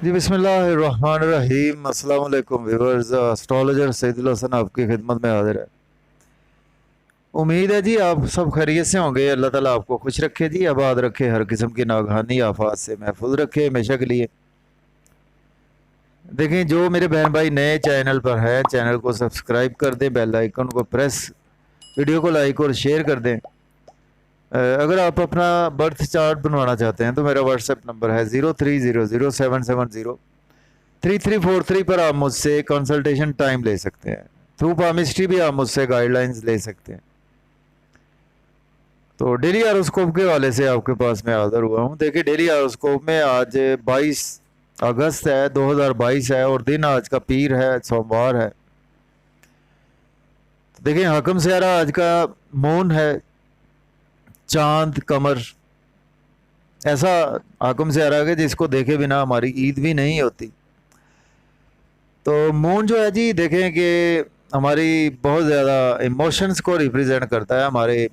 जी बिस्मिल्लाहिर्रहमानिर्रहीम। अस्सलाम वालेकुम व्यूअर्स। एस्ट्रोलॉजर सईदुल हसन आपकी खिदमत में हाजिर है। उम्मीद है जी आप सब खैरियत से होंगे। अल्लाह ताला आपको खुश रखे जी, आबाद रखे, हर किस्म की नागहानी आफात से महफूज रखे हमेशा के लिए। देखें, जो मेरे बहन भाई नए चैनल पर हैं, चैनल को सब्सक्राइब कर दें, बेल आइकन को प्रेस, वीडियो को लाइक और शेयर कर दें। अगर आप अपना बर्थ चार्ट बनवाना चाहते हैं तो मेरा व्हाट्सएप नंबर है 030077733343 पर आप मुझसे कंसल्टेशन टाइम ले सकते हैं। थ्रू पामिस्ट्री भी आप मुझसे गाइडलाइंस ले सकते हैं। तो डेली हॉरोस्कोप के हवाले से आपके पास मैं हाजिर हुआ हूँ। देखिए, डेली हॉरोस्कोप में आज 22 अगस्त है 2022 है और दिन आज का पीर है, सोमवार है। तो देखिए, हाकम सियारा आज का मून है, चांद कमर, ऐसा हाकम सियारा के जिसको देखे बिना हमारी ईद भी नहीं होती। तो मून जो है जी, देखें कि हमारी बहुत ज़्यादा इमोशंस को रिप्रेजेंट करता है, हमारे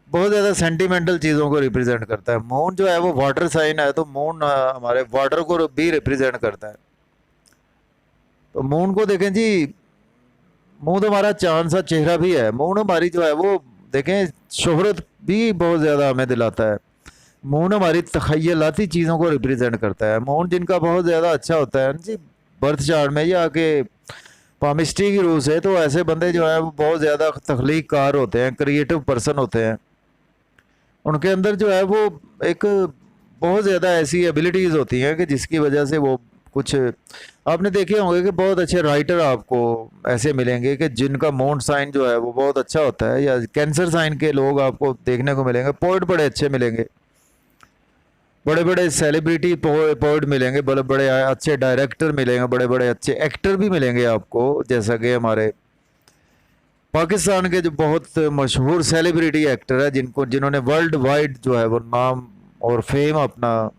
बहुत ज़्यादा सेंटिमेंटल चीज़ों को रिप्रेजेंट करता है। मून जो है वो वाटर साइन है, तो मून हमारे वाटर को भी रिप्रेजेंट करता है। तो मून को देखें जी, मून तो हमारा चांद सा चेहरा भी है। मून हमारी जो है वो देखें शोहरत भी बहुत ज़्यादा हमें दिलाता है। मून हमारी तखयलाती चीज़ों को रिप्रेजेंट करता है। मून जिनका बहुत ज़्यादा अच्छा होता है जी बर्थ चार्ट में या के पामिस्ट्री की रूह से, तो ऐसे बंदे जो है वो बहुत ज़्यादा तख्लीक कार होते हैं, क्रिएटिव पर्सन होते हैं। उनके अंदर जो है वो एक बहुत ज़्यादा ऐसी एबिलिटीज़ होती हैं कि जिसकी वजह से वो कुछ, आपने देखे होंगे कि बहुत अच्छे राइटर आपको ऐसे मिलेंगे कि जिनका मून साइन जो है वो बहुत अच्छा होता है, या कैंसर साइन के लोग आपको देखने को मिलेंगे। पोइट बड़े अच्छे मिलेंगे, बड़े बड़े सेलिब्रिटी पोइट मिलेंगे, बड़े बड़े अच्छे डायरेक्टर मिलेंगे, बड़े बड़े अच्छे एक्टर भी मिलेंगे आपको। जैसा कि हमारे पाकिस्तान के जो बहुत मशहूर सेलिब्रिटी एक्टर है, जिन्होंने वर्ल्ड वाइड जो है वो नाम और फेम अपना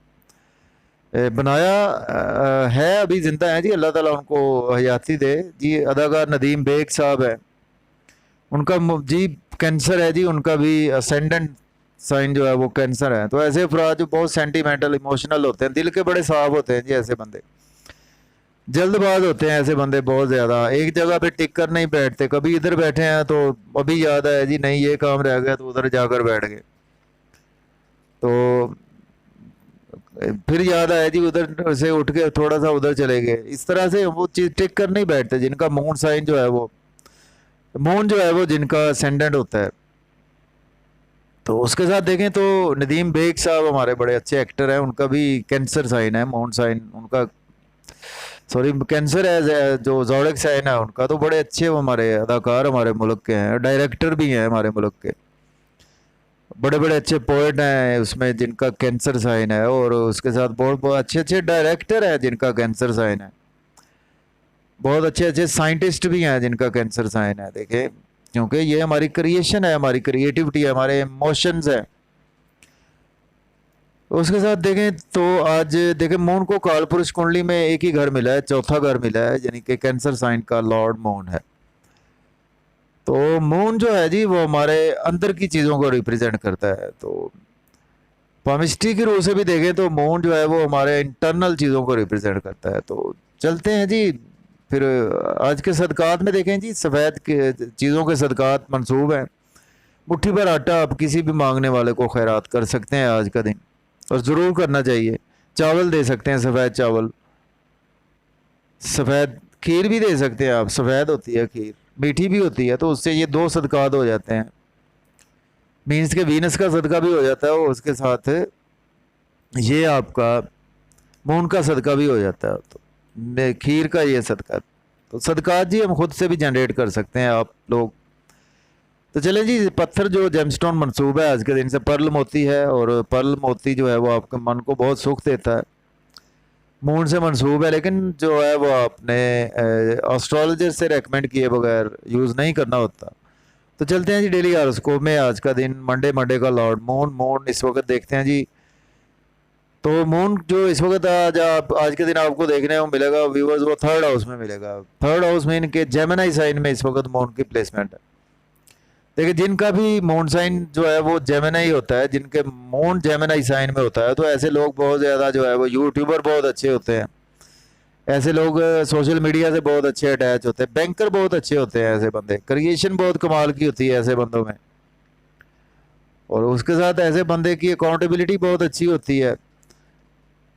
बनाया है, अभी ज़िंदा हैं जी, अल्लाह ताला उनको हयाती दे जी। अदाकार नदीम बेग साहब हैं, उनका जी कैंसर है जी, उनका भी असेंडेंट साइन जो है वो कैंसर है। तो ऐसे अफराद जो बहुत सेंटिमेंटल इमोशनल होते हैं, दिल के बड़े साफ होते हैं जी, ऐसे बंदे जल्दबाज होते हैं। ऐसे बंदे बहुत ज़्यादा एक जगह पे टिक कर नहीं बैठते। कभी इधर बैठे हैं तो अभी याद आया जी, नहीं ये काम रह गया, तो उधर जाकर बैठ गए। तो फिर याद आया जी, उधर से उठ के थोड़ा सा उधर चले गए। इस तरह से वो चीज़ टिक कर नहीं बैठते। जिनका मून साइन जो है वो, मून जो है वो जिनका असेंडेंट होता है। तो उसके साथ देखें तो नदीम बेग साहब हमारे बड़े अच्छे एक्टर हैं, उनका भी कैंसर साइन है, मून साइन उनका, सॉरी कैंसर है जो जोड़क साइन है उनका। तो बड़े अच्छे वो हमारे अदाकार हमारे मुल्क के हैं, डायरेक्टर भी हैं हमारे मुल्क के। बड़े बड़े अच्छे पोएट हैं उसमें जिनका कैंसर साइन है, और उसके साथ बहुत बहुत अच्छे अच्छे डायरेक्टर हैं जिनका कैंसर साइन है। बहुत अच्छे अच्छे साइंटिस्ट भी हैं जिनका कैंसर साइन है। देखें, क्योंकि ये हमारी क्रिएशन है, हमारी क्रिएटिविटी है, हमारे इमोशंस हैं। उसके साथ देखें तो आज देखें, मून को कालपुरुष कुंडली में एक ही घर मिला है, चौथा घर मिला है, यानी कि कैंसर साइन का लॉर्ड मून है। तो मून जो है जी वो हमारे अंदर की चीज़ों को रिप्रेजेंट करता है। तो पामिस्ट्री की रूह से भी देखें तो मून जो है वो हमारे इंटरनल चीज़ों को रिप्रेजेंट करता है। तो चलते हैं जी, फिर आज के सदकात में देखें जी, सफ़ेद के चीज़ों के सदकात मंसूब हैं। मुट्ठी भर आटा आप किसी भी मांगने वाले को खैरात कर सकते हैं आज का दिन, और ज़रूर करना चाहिए। चावल दे सकते हैं, सफ़ेद चावल, सफ़ेद खीर भी दे सकते हैं आप। सफ़ेद होती है खीर, मीठी भी होती है, तो उससे ये दो सदकात हो जाते हैं। मीन्स के वीनस का सदका भी हो जाता है और उसके साथ ये आपका मून का सदका भी हो जाता है। तो खीर का ये सदका, तो सदकात जी हम खुद से भी जनरेट कर सकते हैं आप लोग। तो चलें जी, पत्थर जो जेमस्टोन मंसूब है आज के दिन से पर्ल मोती है, और पर्ल मोती जो है वो आपके मन को बहुत सुख देता है। मून से मंसूब है, लेकिन जो है वो आपने एस्ट्रोलॉजर से रेकमेंड किए बगैर यूज़ नहीं करना होता। तो चलते हैं जी डेली हॉरोस्कोप में। आज का दिन मंडे, मंडे का लॉर्ड मून, मून इस वक्त देखते हैं जी। तो मून जो इस वक्त आज के दिन आपको देखने को मिलेगा व्यूवर्स, वो थर्ड हाउस में मिलेगा। थर्ड हाउस में इनके जेमिनी साइन में इस वक्त मून की प्लेसमेंट है। देखिए जिनका भी मून साइन जो है वो जेमिनी होता है, जिनके मून जेमिनी साइन में होता है, तो ऐसे लोग बहुत ज़्यादा जो है वो यूट्यूबर बहुत अच्छे होते हैं। ऐसे लोग सोशल मीडिया से बहुत अच्छे अटैच होते हैं, बैंकर बहुत अच्छे होते हैं ऐसे बंदे, क्रिएशन बहुत कमाल की होती है ऐसे बंदों में। और उसके साथ ऐसे बंदे की अकाउंटेबिलिटी बहुत अच्छी होती है,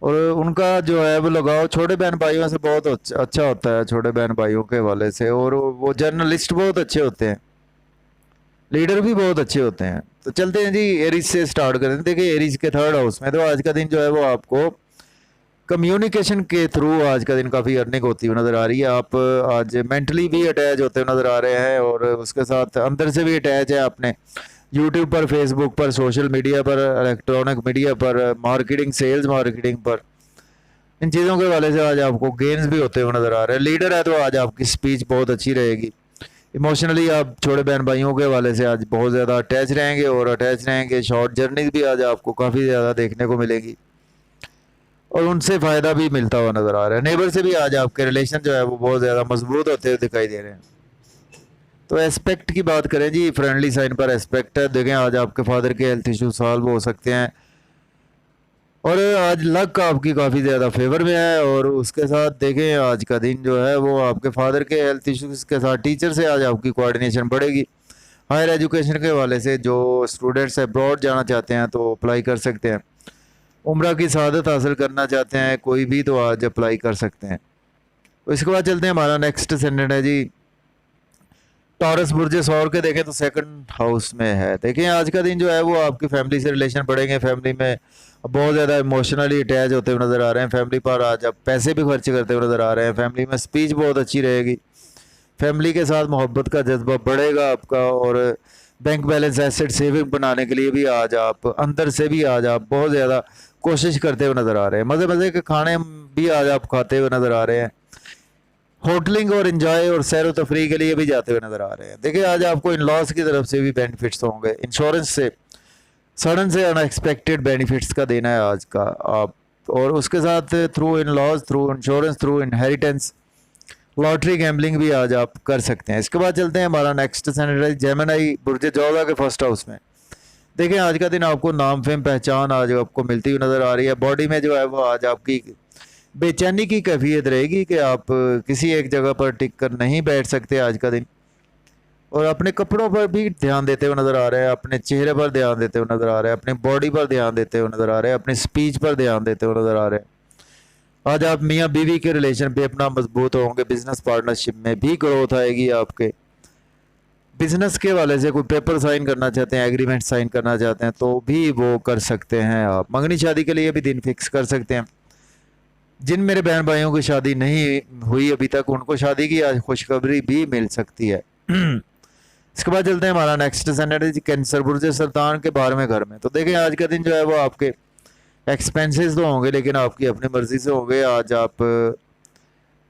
और उनका जो है वो लगाव छोटे बहन भाइयों से बहुत अच्छा होता है, छोटे बहन भाइयों के हवाले से। और वो जर्नलिस्ट बहुत अच्छे होते हैं, लीडर भी बहुत अच्छे होते हैं। तो चलते हैं जी एरीज से स्टार्ट करते हैं। देखिए एरीज के थर्ड हाउस में तो आज का दिन जो है वो आपको कम्युनिकेशन के थ्रू आज का दिन काफ़ी अर्निंग होती हुई नज़र आ रही है। आप आज मेंटली भी अटैच होते हुए नज़र आ रहे हैं, और उसके साथ अंदर से भी अटैच है आपने यूट्यूब पर, फेसबुक पर, सोशल मीडिया पर, इलेक्ट्रॉनिक मीडिया पर, मार्केटिंग, सेल्स मार्केटिंग पर, इन चीज़ों के वाले से आज आपको गेन्स भी होते हुए नज़र आ रहे हैं। लीडर है तो आज आपकी स्पीच बहुत अच्छी रहेगी। इमोशनली आप छोटे बहन भाइयों के वाले से आज बहुत ज़्यादा अटैच रहेंगे, और अटैच रहेंगे। शॉर्ट जर्नीज भी आज आपको काफ़ी ज़्यादा देखने को मिलेगी, और उनसे फ़ायदा भी मिलता हुआ नज़र आ रहा है। नेबर से भी आज आपके रिलेशन जो है वो बहुत ज़्यादा मजबूत होते हुए दिखाई दे रहे हैं। तो एस्पेक्ट की बात करें जी, फ्रेंडली साइन पर एस्पेक्ट है। देखें आज आपके फादर के हेल्थ इशू सॉल्व हो सकते हैं, और आज लक आपकी काफ़ी ज़्यादा फेवर में है। और उसके साथ देखें आज का दिन जो है वो आपके फादर के हेल्थ इश्यूज़ के साथ टीचर से आज आपकी कोऑर्डिनेशन बढ़ेगी। हायर एजुकेशन के हवाले से जो स्टूडेंट्स अब्रॉड जाना चाहते हैं तो अप्लाई कर सकते हैं। उम्रा की शहादत हासिल करना चाहते हैं कोई भी तो आज अप्लाई कर सकते हैं। तो इसके बाद चलते हैं, हमारा नेक्स्ट सेंडेंट है जी टॉरस बुर्ज सौर के। देखें तो सेकंड हाउस में है। देखें आज का दिन जो है वो आपकी फैमिली से रिलेशन बढ़ेंगे, फैमिली में बहुत ज़्यादा इमोशनली अटैच होते हुए नज़र आ रहे हैं। फैमिली पर आज आप पैसे भी खर्च करते हुए नज़र आ रहे हैं। फैमिली में स्पीच बहुत अच्छी रहेगी, फैमिली के साथ मोहब्बत का जज्बा बढ़ेगा आपका। और बैंक बैलेंस एसेट सेविंग बनाने के लिए भी आज आप अंदर से भी आज आप बहुत ज़्यादा कोशिश करते हुए नज़र आ रहे हैं। मज़े मज़े के खाने भी आज आप खाते हुए नज़र आ रहे हैं। होटलिंग और एंजॉय और सैर व तफरी के लिए भी जाते हुए नज़र आ रहे हैं। देखिए आज आपको इन लॉस की तरफ से भी बेनिफिट्स होंगे। इंश्योरेंस से सडन से अनएक्सपेक्टेड बेनिफिट्स का देना है आज का आप, और उसके साथ through in laws, through insurance, through inheritance, lottery, gambling भी आज आप कर सकते हैं। इसके बाद चलते हैं, हमारा नेक्स्ट सैनिटाइज जेमिनी बुर्ज जोधा के फर्स्ट हाउस में। देखिए आज का दिन आपको नाम, फेम, पहचान आज आपको मिलती हुई नज़र आ रही है। बॉडी में जो है वो आज आपकी बेचैनी की कैफियत रहेगी कि आप किसी एक जगह पर टिक कर नहीं बैठ सकते आज का दिन। और अपने कपड़ों पर भी ध्यान देते हुए नज़र आ रहे हैं, अपने चेहरे पर ध्यान देते हुए नज़र आ रहे हैं, अपनी बॉडी पर ध्यान देते हुए नज़र आ रहे हैं, अपनी स्पीच पर ध्यान देते हुए नज़र आ रहे हैं। आज आप मियाँ बीवी के रिलेशन पे अपना मजबूत होंगे। बिजनेस पार्टनरशिप में भी ग्रोथ आएगी आपके। बिजनेस के वाले से कोई पेपर साइन करना चाहते हैं, एग्रीमेंट साइन करना चाहते हैं तो भी वो कर सकते हैं आप। मंगनी शादी के लिए भी दिन फिक्स कर सकते हैं। जिन मेरे बहन भाइयों की शादी नहीं हुई अभी तक, उनको शादी की आज खुशखबरी भी मिल सकती है। इसके बाद चलते हैं, हमारा नेक्स्ट सैंडेट है कैंसर बुर्ज सरतान के 12वें घर में। तो देखें आज का दिन जो है वो आपके एक्सपेंसेस तो होंगे लेकिन आपकी अपनी मर्जी से होंगे। आज आप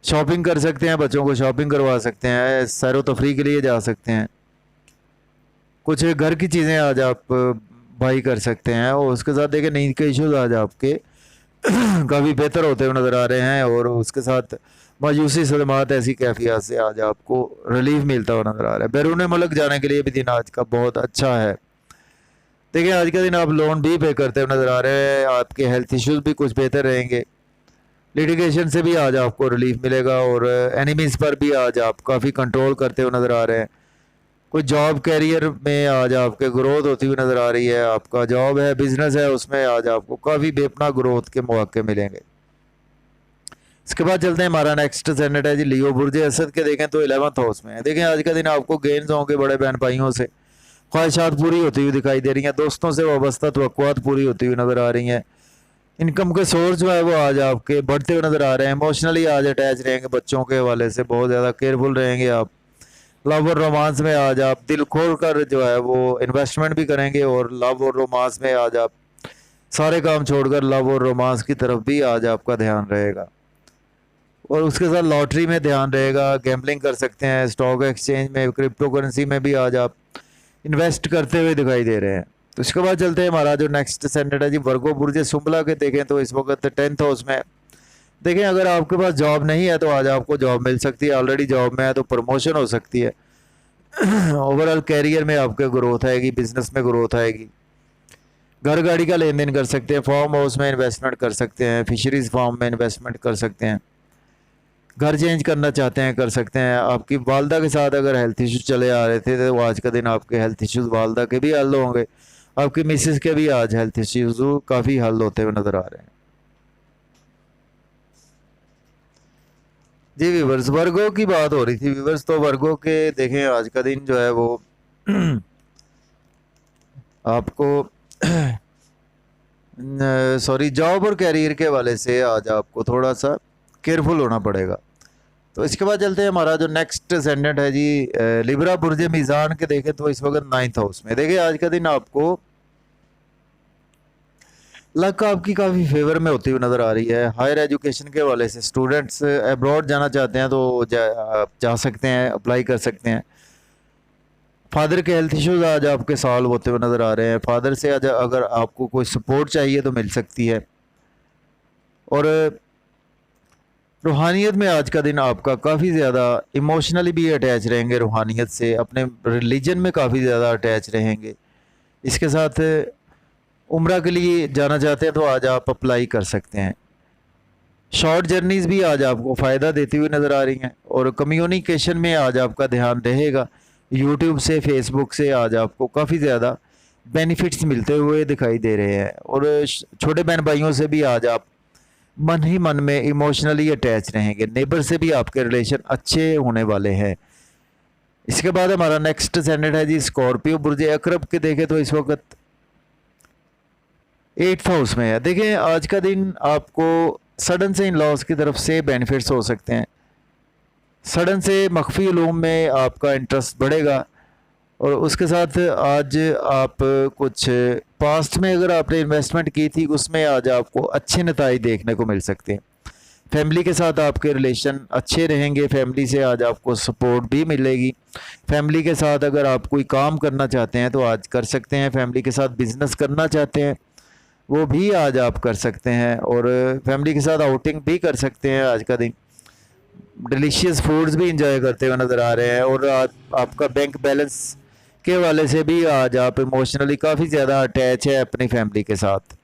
शॉपिंग कर सकते हैं, बच्चों को शॉपिंग करवा सकते हैं, सैर व तफरी के लिए जा सकते हैं, कुछ घर की चीज़ें आज आप बाई कर सकते हैं। और उसके साथ देखें नींद के इश्यूज आज आपके काफ़ी बेहतर होते हुए नज़र आ रहे हैं। और उसके साथ मायूसी सदमात ऐसी कैफियत से आज आपको रिलीफ मिलता हुआ नज़र आ रहा है। बैरून मुल्क जाने के लिए भी दिन आज का बहुत अच्छा है। देखिए आज का दिन आप लोन भी पे करते हुए नज़र आ रहे हैं। आपके हेल्थ इश्यूज भी कुछ बेहतर रहेंगे। लिटिगेशन से भी आज आपको रिलीफ मिलेगा, और एनिमीज़ पर भी आज आप काफ़ी कंट्रोल करते हुए नज़र आ रहे हैं। कोई जॉब कैरियर में आज आपके ग्रोथ होती हुई नज़र आ रही है। आपका जॉब है, बिजनेस है, उसमें आज आपको काफ़ी बेपना ग्रोथ के मौके मिलेंगे। इसके बाद चलते हैं, हमारा नेक्स्ट सैनेट है जी लियो बुर्ज असद के। देखें तो 11th हाउस में है। देखें आज का दिन आपको गेन्स होंगे, बड़े बहन भाइयों से ख्वाहिशात पूरी होती हुई दिखाई दे रही हैं। दोस्तों से वाबस्ता तवक्कुआत पूरी होती हुई नज़र आ रही हैं। इनकम के सोर्स जो है वो आज आपके बढ़ते हुए नज़र आ रहे हैं। इमोशनली आज अटैच रहेंगे, बच्चों के हवाले से बहुत ज़्यादा केयरफुल रहेंगे आप। लव और रोमांस में आज आप दिल खोल कर जो है वो इन्वेस्टमेंट भी करेंगे, और लव और रोमांस में आज आप सारे काम छोड़कर लव और रोमांस की तरफ भी आज आपका ध्यान रहेगा। और उसके साथ लॉटरी में ध्यान रहेगा, गैम्बलिंग कर सकते हैं, स्टॉक एक्सचेंज में, क्रिप्टो करेंसी में भी आज आप इन्वेस्ट करते हुए दिखाई दे रहे हैं। तो इसके बाद चलते हैं, हमारा जो नेक्स्ट सैंडेट है जी वर्गो बुर्ज सुंबला के। देखें तो इस वक्त 10th हाउस में। देखें अगर आपके पास जॉब नहीं है तो आज आपको जॉब मिल सकती है। ऑलरेडी जॉब में है तो प्रमोशन हो सकती है। ओवरऑल कैरियर में आपके ग्रोथ आएगी, बिजनेस में ग्रोथ आएगी। घर गाड़ी का लेन देन कर सकते हैं, फार्म हाउस में इन्वेस्टमेंट कर सकते हैं, फिशरीज फार्म में इन्वेस्टमेंट कर सकते हैं, घर चेंज करना चाहते हैं कर सकते हैं। आपकी वालदा के साथ अगर हेल्थ इश्यूज चले आ रहे थे तो आज का दिन आपके हेल्थ इश्यूज वालदा के भी हल होंगे, आपकी मिसेस के भी आज हेल्थ इश्यूज काफ़ी हल होते हुए नज़र आ रहे हैं। जी व्यूवर्स, वर्गों की बात हो रही थी व्यूवर्स, तो वर्गों के देखें आज का दिन जो है वो आपको सॉरी जॉब और कैरियर के हवाले से आज आपको थोड़ा सा केयरफुल होना पड़ेगा। तो इसके बाद चलते हैं, हमारा जो नेक्स्ट असेंडेंट है जी लिब्रा बुर्ज मीज़ान के देखें तो इस वक्त 9th हाउस में। देखिए आज का दिन आपको लक आपकी काफ़ी फेवर में होती हुई नज़र आ रही है। हायर एजुकेशन के हवाले से स्टूडेंट्स अब्रॉड जाना चाहते हैं तो आप जा सकते हैं, अप्लाई कर सकते हैं। फादर के हेल्थ इश्यूज आज आपके सॉल्व होते हुए नज़र आ रहे हैं। फादर से आज अगर आपको कोई सपोर्ट चाहिए तो मिल सकती है। और रूहानियत में आज का दिन आपका काफ़ी ज़्यादा इमोशनली भी अटैच रहेंगे, रूहानियत से अपने रिलीजन में काफ़ी ज़्यादा अटैच रहेंगे। इसके साथ उम्रा के लिए जाना चाहते हैं तो आज आप अप्लाई कर सकते हैं। शॉर्ट जर्नीज़ भी आज आपको फ़ायदा देती हुई नज़र आ रही हैं। और कम्युनिकेशन में आज आपका ध्यान रहेगा, यूट्यूब से फेसबुक से आज आपको काफ़ी ज़्यादा बेनिफिट्स मिलते हुए दिखाई दे रहे हैं। और छोटे बहन भाइयों से भी आज आप मन ही मन में इमोशनली अटैच रहेंगे। नेबर से भी आपके रिलेशन अच्छे होने वाले हैं। इसके बाद हमारा नेक्स्ट असेंडेंट है जी स्कॉर्पियो बुर्ज अकरब के देखें तो इस वक्त 8th हाउस में है। देखें आज का दिन आपको सडन से इन लॉज की तरफ से बेनिफिट्स हो सकते हैं। सडन से मख्फी उलूम में आपका इंटरेस्ट बढ़ेगा। और उसके साथ आज आप कुछ पास्ट में अगर आपने इन्वेस्टमेंट की थी उसमें आज आपको अच्छे नताइज देखने को मिल सकते हैं। फैमिली के साथ आपके रिलेशन अच्छे रहेंगे, फैमिली से आज आपको सपोर्ट भी मिलेगी। फैमिली के साथ अगर आप कोई काम करना चाहते हैं तो आज कर सकते हैं। फैमिली के साथ बिजनेस करना चाहते हैं वो भी आज आप कर सकते हैं। और फैमिली के साथ आउटिंग भी कर सकते हैं। आज का दिन डिलीशियस फूड्स भी इंजॉय करते हुए नज़र आ रहे हैं। और आज आपका बैंक बैलेंस के वाले से भी आज आप इमोशनली काफ़ी ज़्यादा अटैच है अपनी फैमिली के साथ।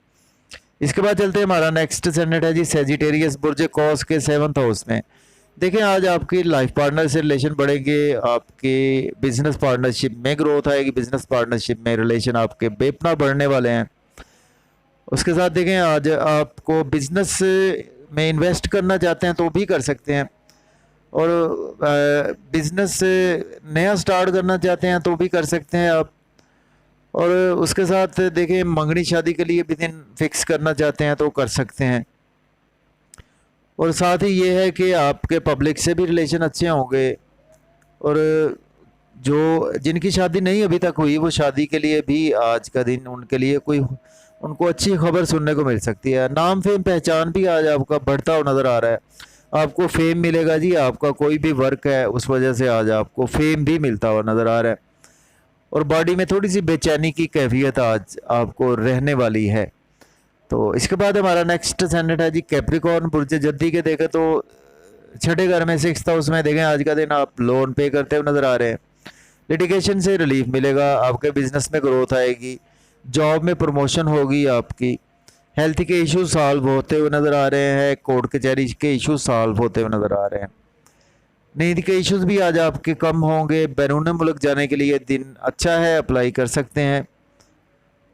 इसके बाद चलते हैं, हमारा नेक्स्ट असेंडेंट है जी सेजिटेरियस बुर्ज कॉस के 7th हाउस में। देखें आज आपकी लाइफ पार्टनर से रिलेशन बढ़ेंगे, आपकी बिजनेस पार्टनरशिप में ग्रोथ आएगी, बिजनेस पार्टनरशिप में रिलेशन आपके बेपना बढ़ने वाले हैं। उसके साथ देखें आज आपको बिजनेस में इन्वेस्ट करना चाहते हैं तो भी कर सकते हैं। और बिजनेस नया स्टार्ट करना चाहते हैं तो भी कर सकते हैं आप। और उसके साथ देखें मंगनी शादी के लिए भी दिन फिक्स करना चाहते हैं तो कर सकते हैं। और साथ ही ये है कि आपके पब्लिक से भी रिलेशन अच्छे होंगे। और जो जिनकी शादी नहीं अभी तक हुई वो शादी के लिए भी आज का दिन उनके लिए कोई उनको अच्छी खबर सुनने को मिल सकती है। नाम फेम पहचान भी आज आपका बढ़ता हुआ नज़र आ रहा है। आपको फेम मिलेगा जी, आपका कोई भी वर्क है उस वजह से आज आपको फेम भी मिलता हुआ नज़र आ रहा है। और बॉडी में थोड़ी सी बेचैनी की कैफियत आज आपको रहने वाली है। तो इसके बाद हमारा नेक्स्ट असेंडेंट है जी कैप्रिकॉर्न बुर्ज जद्दी के देखें तो 6ठे घर में 6th हाउस में देखें आज का दिन आप लोन पे करते हुए नज़र आ रहे हैं। लिटिगेशन से रिलीफ मिलेगा, आपके बिजनेस में ग्रोथ आएगी, जॉब में प्रमोशन होगी आपकी, हेल्थ के इश्यूज सॉल्व होते हुए नज़र आ रहे हैं, कोर्ट कचहरी के इश्यूज सॉल्व होते हुए नज़र आ रहे हैं। नींद के इश्यूज भी आज आपके कम होंगे। बैरून मुल्क जाने के लिए दिन अच्छा है, अप्लाई कर सकते हैं।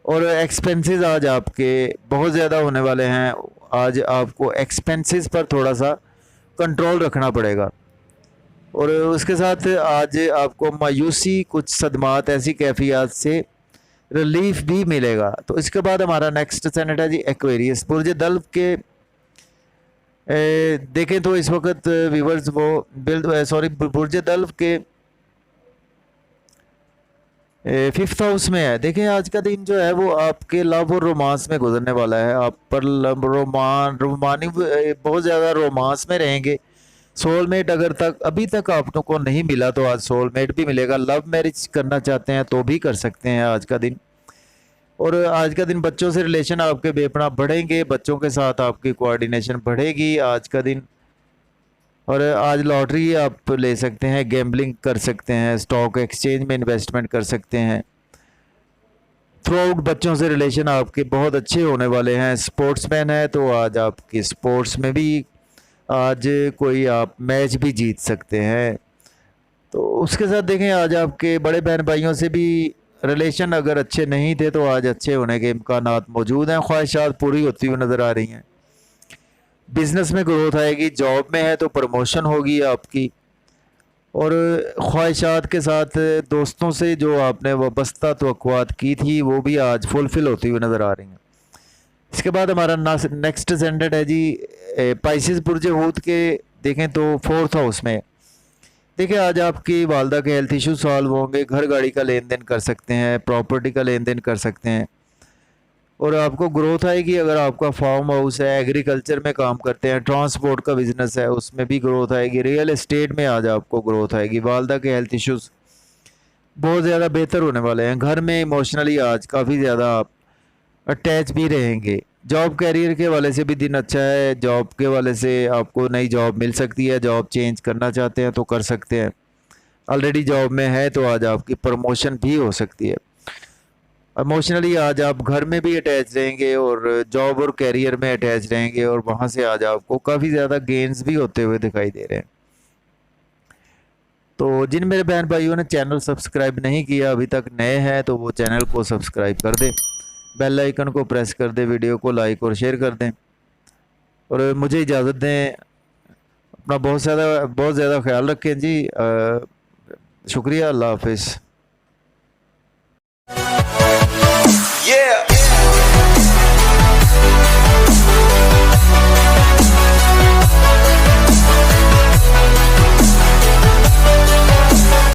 और एक्सपेंसेस आज आपके बहुत ज़्यादा होने वाले हैं। आज आपको एक्सपेंसेस पर थोड़ा सा कंट्रोल रखना पड़ेगा। और उसके साथ आज आपको मायूसी, कुछ सदमात, ऐसी कैफियत से रिलीफ भी मिलेगा। तो इसके बाद हमारा नेक्स्ट असेंडेंट है जी एक्वेरियस बुर्ज दल्व के देखें तो इस वक्त व्यूवर्स वो बुर्ज दल्व के 5th हाउस में है। देखें आज का दिन जो है वो आपके लव और रोमांस में गुजरने वाला है। आप पर रोमानी बहुत ज़्यादा रोमांस में रहेंगे। सोलमेट अगर तक अभी तक आपको नहीं मिला तो आज सोलमेट भी मिलेगा। लव मैरिज करना चाहते हैं तो भी कर सकते हैं आज का दिन। और आज का दिन बच्चों से रिलेशन आपके बेपना बढ़ेंगे, बच्चों के साथ आपकी कोऑर्डिनेशन बढ़ेगी आज का दिन। और आज लॉटरी आप ले सकते हैं, गैम्बलिंग कर सकते हैं, स्टॉक एक्सचेंज में इन्वेस्टमेंट कर सकते हैं। थ्रू आउट बच्चों से रिलेशन आपके बहुत अच्छे होने वाले हैं। स्पोर्ट्समैन है तो आज आपके स्पोर्ट्स में भी आज कोई आप मैच भी जीत सकते हैं। तो उसके साथ देखें, आज आपके बड़े बहन भाइयों से भी रिलेशन अगर अच्छे नहीं थे तो आज अच्छे होने के इम्कानात मौजूद हैं। ख्वाहिशात पूरी होती हुई नज़र आ रही हैं। बिज़नेस में ग्रोथ आएगी, जॉब में है तो प्रमोशन होगी आपकी, और ख्वाहिशात के साथ दोस्तों से जो आपने वाबस्ता तवक्कुआत की थी वो भी आज फुलफ़िल होती हुई नज़र आ रही हैं। इसके बाद हमारा नेक्स्ट असेंडेंट है जी पाइसेस बुर्ज हूत के। देखें तो 4th हाउस में देखिए, आज आपकी वालदा के हेल्थ इशू सॉल्व होंगे, घर गाड़ी का लेन देन कर सकते हैं, प्रॉपर्टी का लेन देन कर सकते हैं, और आपको ग्रोथ आएगी। अगर आपका फार्म हाउस है, एग्रीकल्चर में काम करते हैं, ट्रांसपोर्ट का बिज़नेस है, उसमें भी ग्रोथ आएगी। रियल एस्टेट में आज आपको ग्रोथ आएगी। वालदा के हेल्थ इश्यूज़ बहुत ज़्यादा बेहतर होने वाले हैं। घर में इमोशनली आज काफ़ी ज़्यादा आप अटैच भी रहेंगे। जॉब कैरियर के वाले से भी दिन अच्छा है। जॉब के वाले से आपको नई जॉब मिल सकती है। जॉब चेंज करना चाहते हैं तो कर सकते हैं। ऑलरेडी जॉब में है तो आज आपकी प्रमोशन भी हो सकती है। इमोशनली आज आप घर में भी अटैच रहेंगे और जॉब और कैरियर में अटैच रहेंगे, और वहाँ से आज आपको काफ़ी ज़्यादा गेंस भी होते हुए दिखाई दे रहे हैं। तो जिन मेरे बहन भाइयों ने चैनल सब्सक्राइब नहीं किया अभी तक, नए हैं, तो वो चैनल को सब्सक्राइब कर दें, बेल आइकन को प्रेस कर दें, वीडियो को लाइक और शेयर कर दें, और मुझे इजाज़त दें। अपना बहुत ज़्यादा ख्याल रखें जी। शुक्रिया, अल्लाह हाफिज़। Yeah.